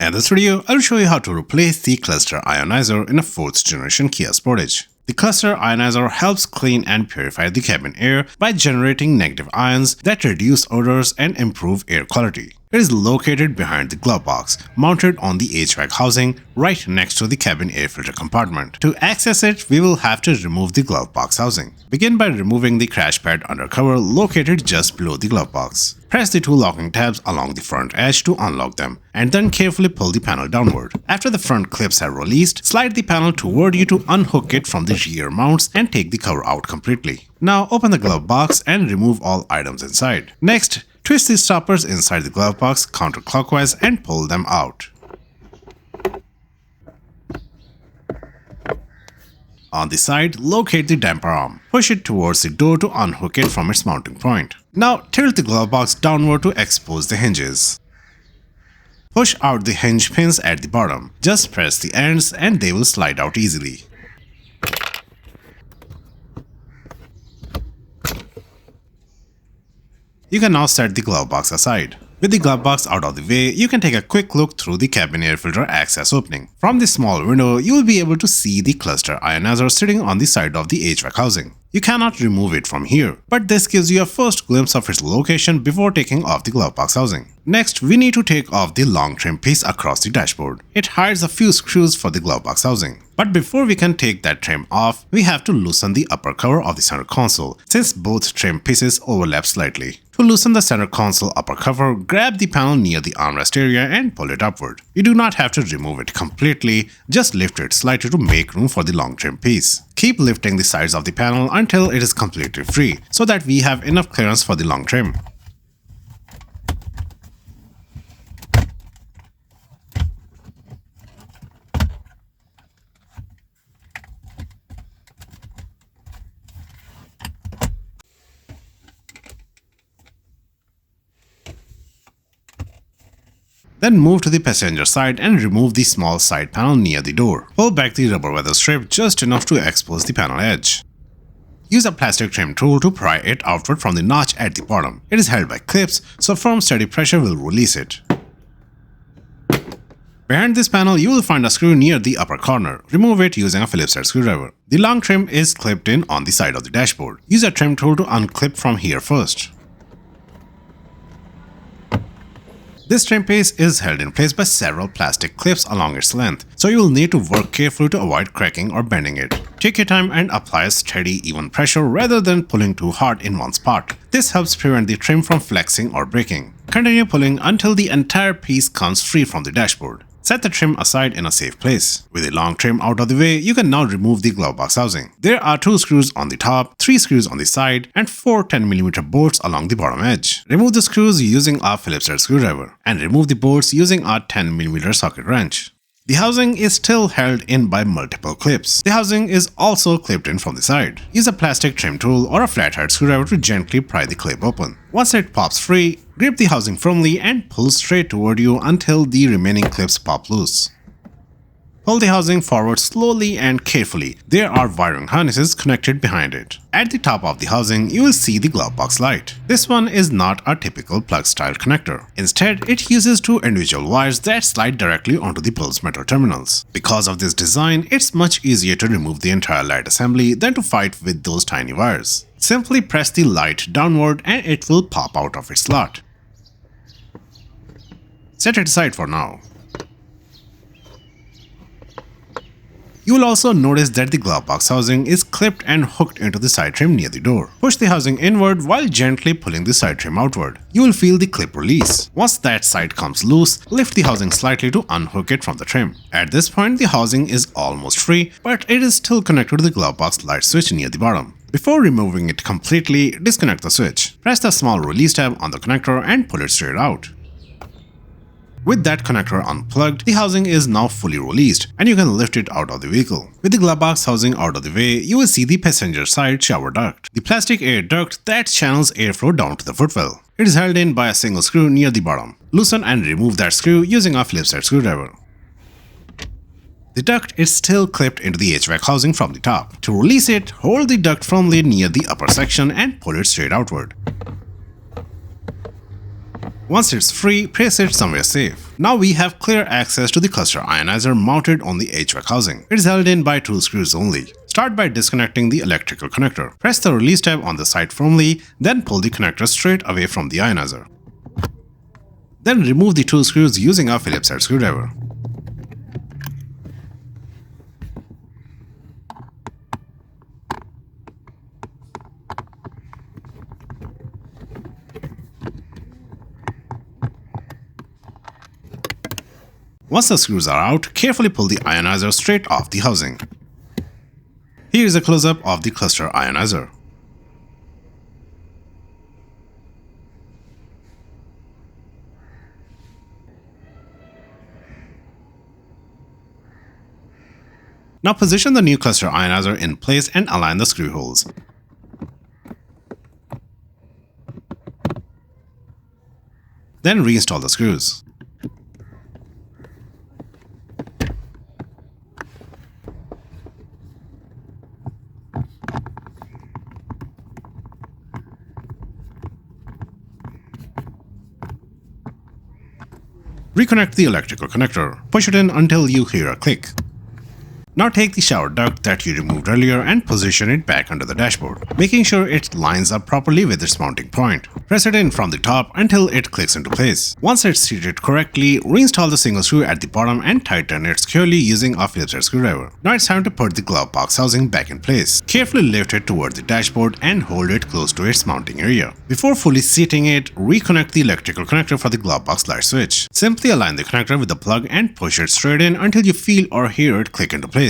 In this video, I'll show you how to replace the Cluster Ionizer in a 4th generation Kia Sportage. The Cluster Ionizer helps clean and purify the cabin air by generating negative ions that reduce odors and improve air quality. It is located behind the glove box, mounted on the HVAC housing right next to the cabin air filter compartment. To access it, we will have to remove the glove box housing. Begin by removing the crash pad undercover located just below the glove box. Press the 2 locking tabs along the front edge to unlock them, and then carefully pull the panel downward. After the front clips are released, slide the panel toward you to unhook it from the rear mounts and take the cover out completely. Now open the glove box and remove all items inside. Next, twist the stoppers inside the glove box counterclockwise and pull them out. On the side, locate the damper arm. Push it towards the door to unhook it from its mounting point. Now tilt the glove box downward to expose the hinges. Push out the hinge pins at the bottom. Just press the ends and they will slide out easily. You can now set the glove box aside. With the glove box out of the way, you can take a quick look through the cabin air filter access opening. From this small window, you will be able to see the Cluster Ionizer sitting on the side of the HVAC housing. You cannot remove it from here, but this gives you a first glimpse of its location before taking off the glove box housing. Next, we need to take off the long trim piece across the dashboard. It hides a few screws for the glove box housing. But before we can take that trim off, we have to loosen the upper cover of the center console, since both trim pieces overlap slightly. To loosen the center console upper cover, grab the panel near the armrest area and pull it upward. You do not have to remove it completely, just lift it slightly to make room for the long trim piece. Keep lifting the sides of the panel until it is completely free, so that we have enough clearance for the long trim. Then move to the passenger side and remove the small side panel near the door. Pull back the rubber weather strip just enough to expose the panel edge. Use a plastic trim tool to pry it outward from the notch at the bottom. It is held by clips, so firm steady pressure will release it. Behind this panel, you will find a screw near the upper corner. Remove it using a Phillips head screwdriver. The long trim is clipped in on the side of the dashboard. Use a trim tool to unclip from here first. This trim piece is held in place by several plastic clips along its length, so you will need to work carefully to avoid cracking or bending it. Take your time and apply a steady, even pressure rather than pulling too hard in one spot. This helps prevent the trim from flexing or breaking. Continue pulling until the entire piece comes free from the dashboard. Set the trim aside in a safe place. With the long trim out of the way, you can now remove the glove box housing. There are 2 screws on the top, 3 screws on the side, and 4 10mm bolts along the bottom edge. Remove the screws using a Phillips head screwdriver, and remove the bolts using a 10mm socket wrench. The housing is still held in by multiple clips. The housing is also clipped in from the side. Use a plastic trim tool or a flathead screwdriver to gently pry the clip open. Once it pops free, grip the housing firmly and pull straight toward you until the remaining clips pop loose. Pull the housing forward slowly and carefully. There are wiring harnesses connected behind it. At the top of the housing, you will see the glove box light. This one is not a typical plug-style connector. Instead, it uses 2 individual wires that slide directly onto the pulse metal terminals. Because of this design, it's much easier to remove the entire light assembly than to fight with those tiny wires. Simply press the light downward and it will pop out of its slot. Set it aside for now. You will also notice that the glove box housing is clipped and hooked into the side trim near the door. Push the housing inward while gently pulling the side trim outward. You will feel the clip release. Once that side comes loose, lift the housing slightly to unhook it from the trim. At this point, the housing is almost free, but it is still connected to the glove box light switch near the bottom. Before removing it completely, disconnect the switch. Press the small release tab on the connector and pull it straight out. With that connector unplugged, the housing is now fully released and you can lift it out of the vehicle. With the glove box housing out of the way, you will see the passenger side shower duct, the plastic air duct that channels airflow down to the footwell. It is held in by a single screw near the bottom. Loosen and remove that screw using a Phillips head screwdriver. The duct is still clipped into the HVAC housing from the top. To release it, hold the duct firmly near the upper section and pull it straight outward. Once it's free, place it somewhere safe. Now we have clear access to the cluster ionizer mounted on the HVAC housing. It is held in by 2 screws only. Start by disconnecting the electrical connector. Press the release tab on the side firmly, then pull the connector straight away from the ionizer. Then remove the 2 screws using a Phillips head screwdriver. Once the screws are out, carefully pull the ionizer straight off the housing. Here is a close-up of the cluster ionizer. Now position the new cluster ionizer in place and align the screw holes. Then reinstall the screws. Reconnect the electrical connector. Push it in until you hear a click. Now take the shower duct that you removed earlier and position it back under the dashboard, making sure it lines up properly with its mounting point. Press it in from the top until it clicks into place. Once it's seated correctly, reinstall the single screw at the bottom and tighten it securely using a Phillips head screwdriver. Now it's time to put the glove box housing back in place. Carefully lift it toward the dashboard and hold it close to its mounting area. Before fully seating it, reconnect the electrical connector for the glove box light switch. Simply align the connector with the plug and push it straight in until you feel or hear it click into place.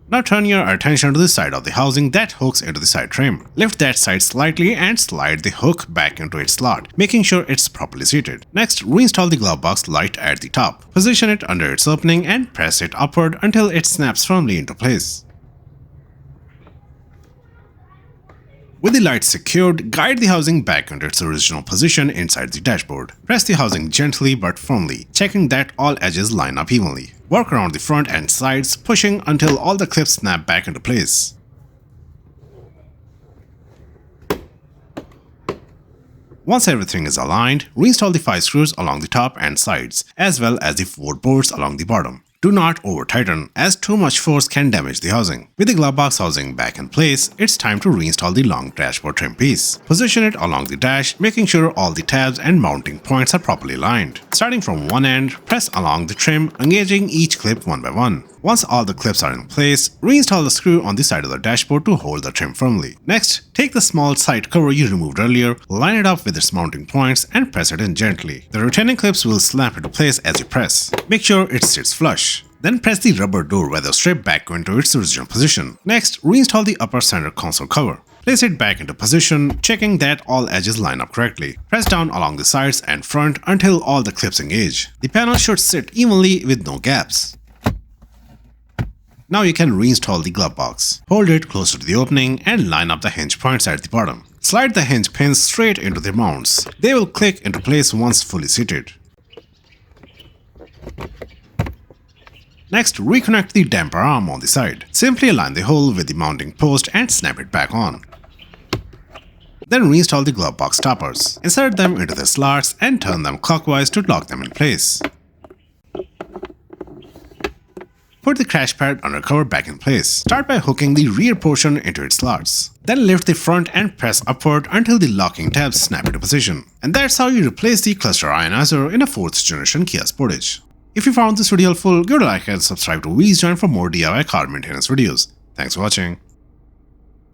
Now turn your attention to the side of the housing that hooks into the side trim. Lift that side slightly and slide the hook back into its slot, making sure it's properly seated. Next, reinstall the glove box light at the top. Position it under its opening and press it upward until it snaps firmly into place. With the light secured, guide the housing back into its original position inside the dashboard. Press the housing gently but firmly, checking that all edges line up evenly. Work around the front and sides, pushing until all the clips snap back into place. Once everything is aligned, reinstall the 5 screws along the top and sides, as well as the 4 bolts along the bottom. Do not over-tighten, as too much force can damage the housing. With the glove box housing back in place, it's time to reinstall the long dashboard trim piece. Position it along the dash, making sure all the tabs and mounting points are properly aligned. Starting from one end, press along the trim, engaging each clip one by one. Once all the clips are in place, reinstall the screw on the side of the dashboard to hold the trim firmly. Next, take the small side cover you removed earlier, line it up with its mounting points and press it in gently. The retaining clips will snap into place as you press. Make sure it sits flush. Then press the rubber door weather strip back into its original position. Next, reinstall the upper center console cover. Place it back into position, checking that all edges line up correctly. Press down along the sides and front until all the clips engage. The panel should sit evenly with no gaps. Now you can reinstall the glove box. Hold it closer to the opening and line up the hinge points at the bottom. Slide the hinge pins straight into their mounts. They will click into place once fully seated. Next, reconnect the damper arm on the side. Simply align the hole with the mounting post and snap it back on. Then reinstall the glove box stoppers. Insert them into the slots and turn them clockwise to lock them in place. Put the crash pad undercover back in place. Start by hooking the rear portion into its slots. Then lift the front and press upward until the locking tabs snap into position. And that's how you replace the cluster ionizer in a 4th generation Kia Sportage. If you found this video helpful, give it a like and subscribe to Join for more DIY car maintenance videos. Thanks for watching.